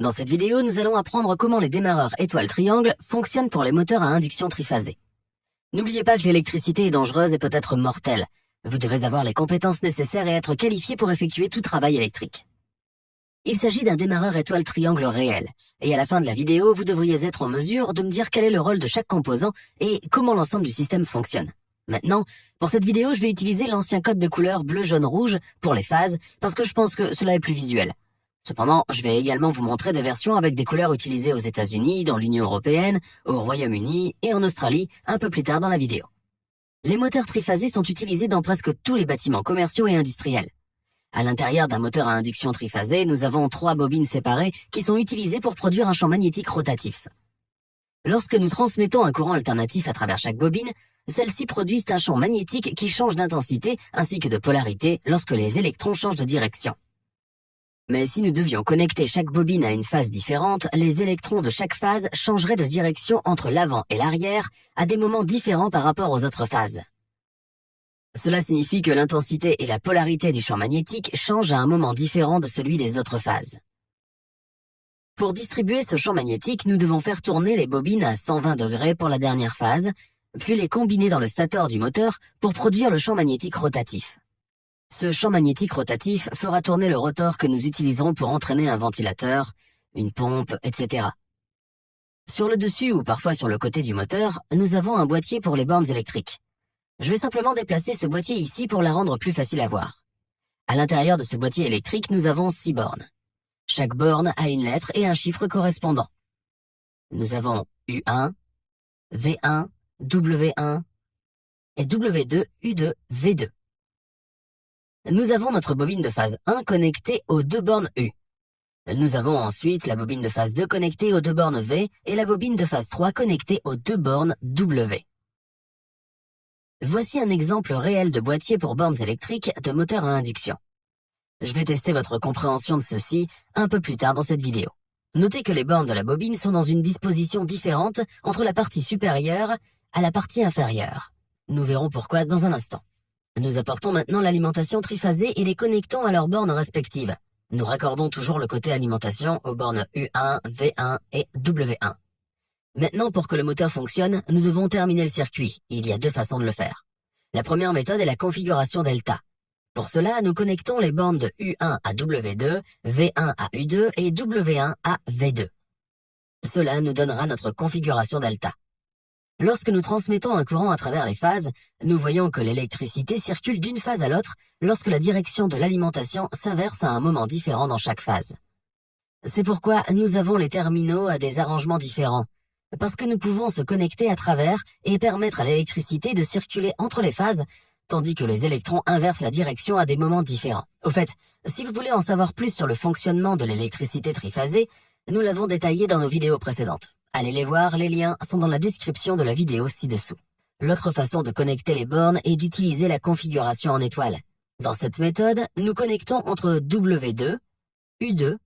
Dans cette vidéo, nous allons apprendre comment les démarreurs étoile-triangle fonctionnent pour les moteurs à induction triphasée. N'oubliez pas que l'électricité est dangereuse et peut être mortelle. Vous devez avoir les compétences nécessaires et être qualifié pour effectuer tout travail électrique. Il s'agit d'un démarreur étoile-triangle réel, et à la fin de la vidéo, vous devriez être en mesure de me dire quel est le rôle de chaque composant et comment l'ensemble du système fonctionne. Maintenant, pour cette vidéo, je vais utiliser l'ancien code de couleur bleu, jaune, rouge pour les phases, parce que je pense que cela est plus visuel. Cependant, je vais également vous montrer des versions avec des couleurs utilisées aux États-Unis, dans l'Union européenne, au Royaume-Uni et en Australie un peu plus tard dans la vidéo. Les moteurs triphasés sont utilisés dans presque tous les bâtiments commerciaux et industriels. À l'intérieur d'un moteur à induction triphasée, nous avons 3 bobines séparées qui sont utilisées pour produire un champ magnétique rotatif. Lorsque nous transmettons un courant alternatif à travers chaque bobine, celles-ci produisent un champ magnétique qui change d'intensité ainsi que de polarité lorsque les électrons changent de direction. Mais si nous devions connecter chaque bobine à une phase différente, les électrons de chaque phase changeraient de direction entre l'avant et l'arrière à des moments différents par rapport aux autres phases. Cela signifie que l'intensité et la polarité du champ magnétique changent à un moment différent de celui des autres phases. Pour distribuer ce champ magnétique, nous devons faire tourner les bobines à 120 degrés pour la dernière phase, puis les combiner dans le stator du moteur pour produire le champ magnétique rotatif. Ce champ magnétique rotatif fera tourner le rotor que nous utiliserons pour entraîner un ventilateur, une pompe, etc. Sur le dessus ou parfois sur le côté du moteur, nous avons un boîtier pour les bornes électriques. Je vais simplement déplacer ce boîtier ici pour la rendre plus facile à voir. À l'intérieur de ce boîtier électrique, nous avons 6 bornes. Chaque borne a une lettre et un chiffre correspondant. Nous avons U1, V1, W1 et W2, U2, V2. Nous avons notre bobine de phase 1 connectée aux 2 bornes U. Nous avons ensuite la bobine de phase 2 connectée aux 2 bornes V et la bobine de phase 3 connectée aux 2 bornes W. Voici un exemple réel de boîtier pour bornes électriques de moteur à induction. Je vais tester votre compréhension de ceci un peu plus tard dans cette vidéo. Notez que les bornes de la bobine sont dans une disposition différente entre la partie supérieure à la partie inférieure. Nous verrons pourquoi dans un instant. Nous apportons maintenant l'alimentation triphasée et les connectons à leurs bornes respectives. Nous raccordons toujours le côté alimentation aux bornes U1, V1 et W1. Maintenant, pour que le moteur fonctionne, nous devons terminer le circuit. Il y a 2 façons de le faire. La première méthode est la configuration delta. Pour cela, nous connectons les bornes de U1 à W2, V1 à U2 et W1 à V2. Cela nous donnera notre configuration delta. Lorsque nous transmettons un courant à travers les phases, nous voyons que l'électricité circule d'une phase à l'autre lorsque la direction de l'alimentation s'inverse à un moment différent dans chaque phase. C'est pourquoi nous avons les terminaux à des arrangements différents, parce que nous pouvons se connecter à travers et permettre à l'électricité de circuler entre les phases, tandis que les électrons inversent la direction à des moments différents. Au fait, si vous voulez en savoir plus sur le fonctionnement de l'électricité triphasée, nous l'avons détaillé dans nos vidéos précédentes. Allez les voir, les liens sont dans la description de la vidéo ci-dessous. L'autre façon de connecter les bornes est d'utiliser la configuration en étoile. Dans cette méthode, nous connectons entre W2, U2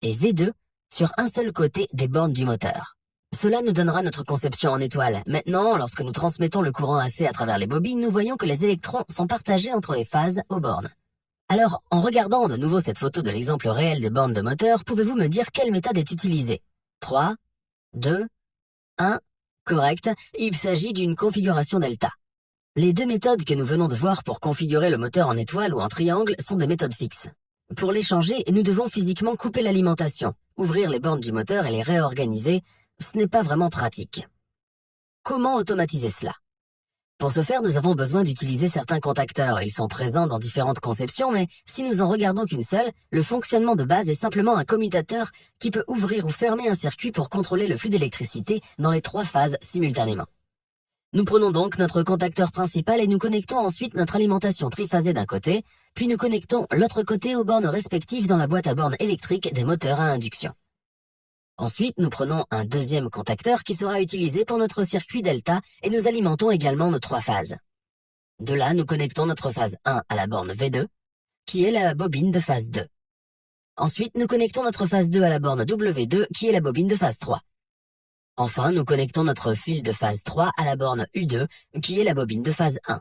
et V2 sur un seul côté des bornes du moteur. Cela nous donnera notre conception en étoile. Maintenant, lorsque nous transmettons le courant AC à travers les bobines, nous voyons que les électrons sont partagés entre les phases aux bornes. Alors, en regardant de nouveau cette photo de l'exemple réel des bornes de moteur, pouvez-vous me dire quelle méthode est utilisée? 3, 2, 1, correct, il s'agit d'une configuration delta. Les 2 méthodes que nous venons de voir pour configurer le moteur en étoile ou en triangle sont des méthodes fixes. Pour les changer, nous devons physiquement couper l'alimentation, ouvrir les bornes du moteur et les réorganiser. Ce n'est pas vraiment pratique. Comment automatiser cela? Pour ce faire, nous avons besoin d'utiliser certains contacteurs. Ils sont présents dans différentes conceptions, mais si nous en regardons qu'une seule, le fonctionnement de base est simplement un commutateur qui peut ouvrir ou fermer un circuit pour contrôler le flux d'électricité dans les 3 phases simultanément. Nous prenons donc notre contacteur principal et nous connectons ensuite notre alimentation triphasée d'un côté, puis nous connectons l'autre côté aux bornes respectives dans la boîte à bornes électrique des moteurs à induction. Ensuite, nous prenons un deuxième contacteur qui sera utilisé pour notre circuit delta et nous alimentons également nos 3 phases. De là, nous connectons notre phase 1 à la borne V2, qui est la bobine de phase 2. Ensuite, nous connectons notre phase 2 à la borne W2, qui est la bobine de phase 3. Enfin, nous connectons notre fil de phase 3 à la borne U2, qui est la bobine de phase 1.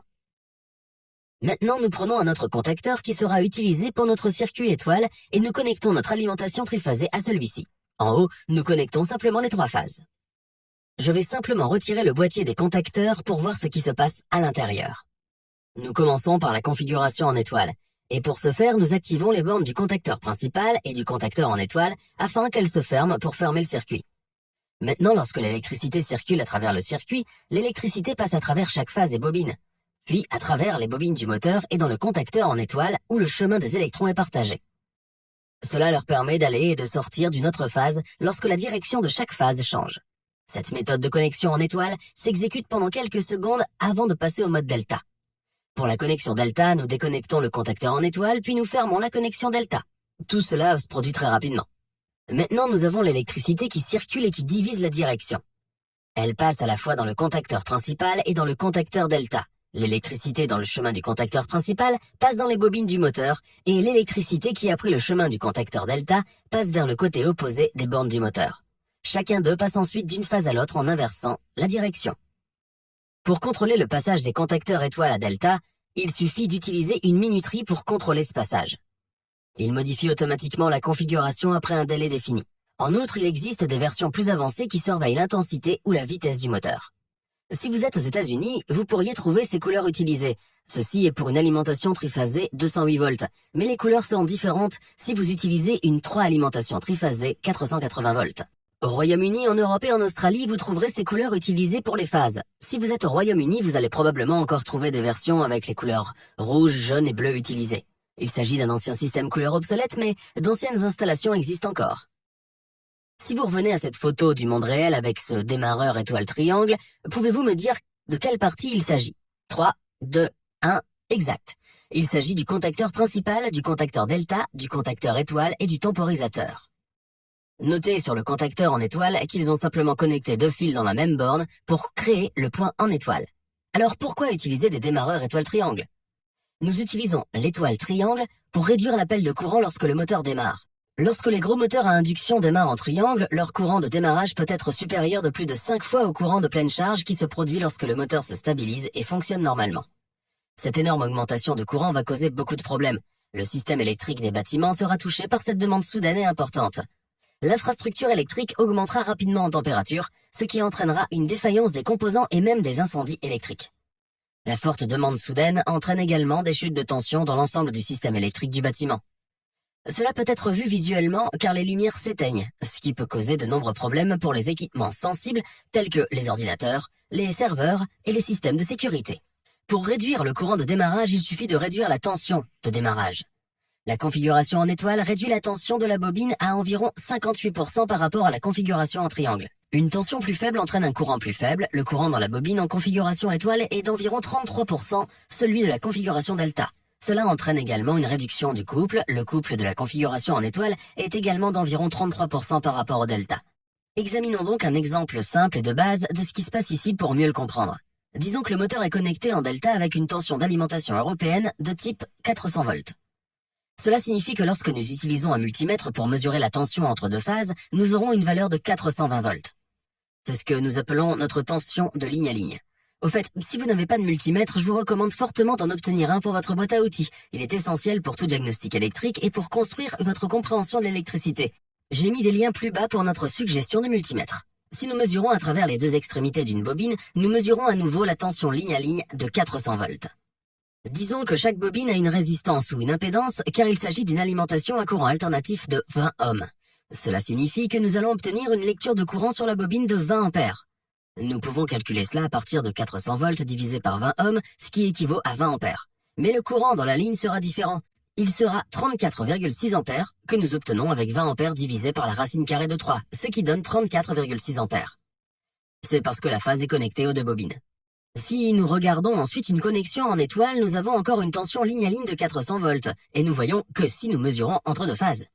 Maintenant, nous prenons un autre contacteur qui sera utilisé pour notre circuit étoile et nous connectons notre alimentation triphasée à celui-ci. En haut, nous connectons simplement les 3 phases. Je vais simplement retirer le boîtier des contacteurs pour voir ce qui se passe à l'intérieur. Nous commençons par la configuration en étoile. Et pour ce faire, nous activons les bornes du contacteur principal et du contacteur en étoile afin qu'elles se ferment pour fermer le circuit. Maintenant, lorsque l'électricité circule à travers le circuit, l'électricité passe à travers chaque phase et bobine, puis à travers les bobines du moteur et dans le contacteur en étoile où le chemin des électrons est partagé. Cela leur permet d'aller et de sortir d'une autre phase lorsque la direction de chaque phase change. Cette méthode de connexion en étoile s'exécute pendant quelques secondes avant de passer au mode delta. Pour la connexion delta, nous déconnectons le contacteur en étoile, puis nous fermons la connexion delta. Tout cela se produit très rapidement. Maintenant, nous avons l'électricité qui circule et qui divise la direction. Elle passe à la fois dans le contacteur principal et dans le contacteur delta. L'électricité dans le chemin du contacteur principal passe dans les bobines du moteur et l'électricité qui a pris le chemin du contacteur delta passe vers le côté opposé des bornes du moteur. Chacun d'eux passe ensuite d'une phase à l'autre en inversant la direction. Pour contrôler le passage des contacteurs étoile à delta, il suffit d'utiliser une minuterie pour contrôler ce passage. Il modifie automatiquement la configuration après un délai défini. En outre, il existe des versions plus avancées qui surveillent l'intensité ou la vitesse du moteur. Si vous êtes aux États-Unis, vous pourriez trouver ces couleurs utilisées. Ceci est pour une alimentation triphasée 208 volts, mais les couleurs seront différentes si vous utilisez une 3 alimentation triphasée 480 volts. Au Royaume-Uni, en Europe et en Australie, vous trouverez ces couleurs utilisées pour les phases. Si vous êtes au Royaume-Uni, vous allez probablement encore trouver des versions avec les couleurs rouge, jaune et bleu utilisées. Il s'agit d'un ancien système couleur obsolète, mais d'anciennes installations existent encore. Si vous revenez à cette photo du monde réel avec ce démarreur étoile triangle, pouvez-vous me dire de quelle partie il s'agit? 3, 2, 1, exact. Il s'agit du contacteur principal, du contacteur delta, du contacteur étoile et du temporisateur. Notez sur le contacteur en étoile qu'ils ont simplement connecté 2 fils dans la même borne pour créer le point en étoile. Alors pourquoi utiliser des démarreurs étoile triangle? Nous utilisons l'étoile triangle pour réduire l'appel de courant lorsque le moteur démarre. Lorsque les gros moteurs à induction démarrent en triangle, leur courant de démarrage peut être supérieur de plus de 5 fois au courant de pleine charge qui se produit lorsque le moteur se stabilise et fonctionne normalement. Cette énorme augmentation de courant va causer beaucoup de problèmes. Le système électrique des bâtiments sera touché par cette demande soudaine et importante. L'infrastructure électrique augmentera rapidement en température, ce qui entraînera une défaillance des composants et même des incendies électriques. La forte demande soudaine entraîne également des chutes de tension dans l'ensemble du système électrique du bâtiment. Cela peut être vu visuellement car les lumières s'éteignent, ce qui peut causer de nombreux problèmes pour les équipements sensibles tels que les ordinateurs, les serveurs et les systèmes de sécurité. Pour réduire le courant de démarrage, il suffit de réduire la tension de démarrage. La configuration en étoile réduit la tension de la bobine à environ 58% par rapport à la configuration en triangle. Une tension plus faible entraîne un courant plus faible. Le courant dans la bobine en configuration étoile est d'environ 33%, celui de la configuration delta. Cela entraîne également une réduction du couple. Le couple de la configuration en étoile est également d'environ 33% par rapport au delta. Examinons donc un exemple simple et de base de ce qui se passe ici pour mieux le comprendre. Disons que le moteur est connecté en delta avec une tension d'alimentation européenne de type 400 volts. Cela signifie que lorsque nous utilisons un multimètre pour mesurer la tension entre 2 phases, nous aurons une valeur de 420 volts. C'est ce que nous appelons notre tension de ligne à ligne. Au fait, si vous n'avez pas de multimètre, je vous recommande fortement d'en obtenir un pour votre boîte à outils. Il est essentiel pour tout diagnostic électrique et pour construire votre compréhension de l'électricité. J'ai mis des liens plus bas pour notre suggestion de multimètre. Si nous mesurons à travers les 2 extrémités d'une bobine, nous mesurons à nouveau la tension ligne à ligne de 400 volts. Disons que chaque bobine a une résistance ou une impédance car il s'agit d'une alimentation à courant alternatif de 20 ohms. Cela signifie que nous allons obtenir une lecture de courant sur la bobine de 20 ampères. Nous pouvons calculer cela à partir de 400 volts divisé par 20 ohms, ce qui équivaut à 20 ampères. Mais le courant dans la ligne sera différent. Il sera 34,6 ampères que nous obtenons avec 20 ampères divisé par la racine carrée de 3, ce qui donne 34,6 ampères. C'est parce que la phase est connectée aux 2 bobines. Si nous regardons ensuite une connexion en étoile, nous avons encore une tension ligne à ligne de 400 volts, et nous voyons que si nous mesurons entre 2 phases.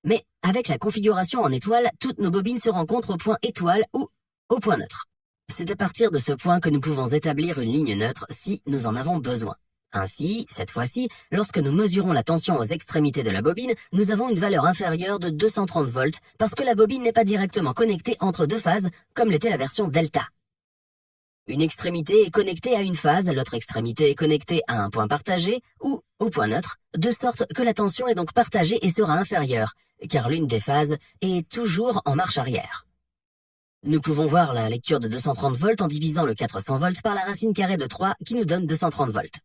Mais avec la configuration en étoile, toutes nos bobines se rencontrent au point étoile ou au point neutre. C'est à partir de ce point que nous pouvons établir une ligne neutre si nous en avons besoin. Ainsi, cette fois-ci, lorsque nous mesurons la tension aux extrémités de la bobine, nous avons une valeur inférieure de 230 volts parce que la bobine n'est pas directement connectée entre 2 phases comme l'était la version delta. Une extrémité est connectée à une phase, l'autre extrémité est connectée à un point partagé ou au point neutre, de sorte que la tension est donc partagée et sera inférieure. car l'une des phases est toujours en marche arrière. Nous pouvons voir la lecture de 230 volts en divisant le 400 volts par la racine carrée de 3 qui nous donne 230 volts.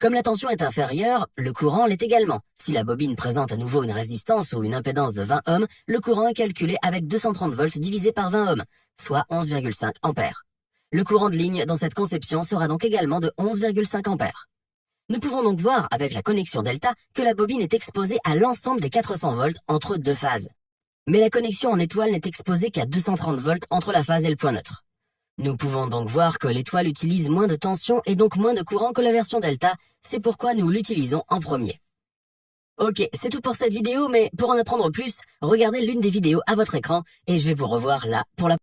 Comme la tension est inférieure, le courant l'est également. Si la bobine présente à nouveau une résistance ou une impédance de 20 ohms, le courant est calculé avec 230 volts divisé par 20 ohms, soit 11,5 ampères. Le courant de ligne dans cette conception sera donc également de 11,5 ampères. Nous pouvons donc voir avec la connexion delta que la bobine est exposée à l'ensemble des 400 volts entre deux phases. Mais la connexion en étoile n'est exposée qu'à 230 volts entre la phase et le point neutre. Nous pouvons donc voir que l'étoile utilise moins de tension et donc moins de courant que la version delta, c'est pourquoi nous l'utilisons en premier. Ok, c'est tout pour cette vidéo, mais pour en apprendre plus, regardez l'une des vidéos à votre écran et je vais vous revoir là pour la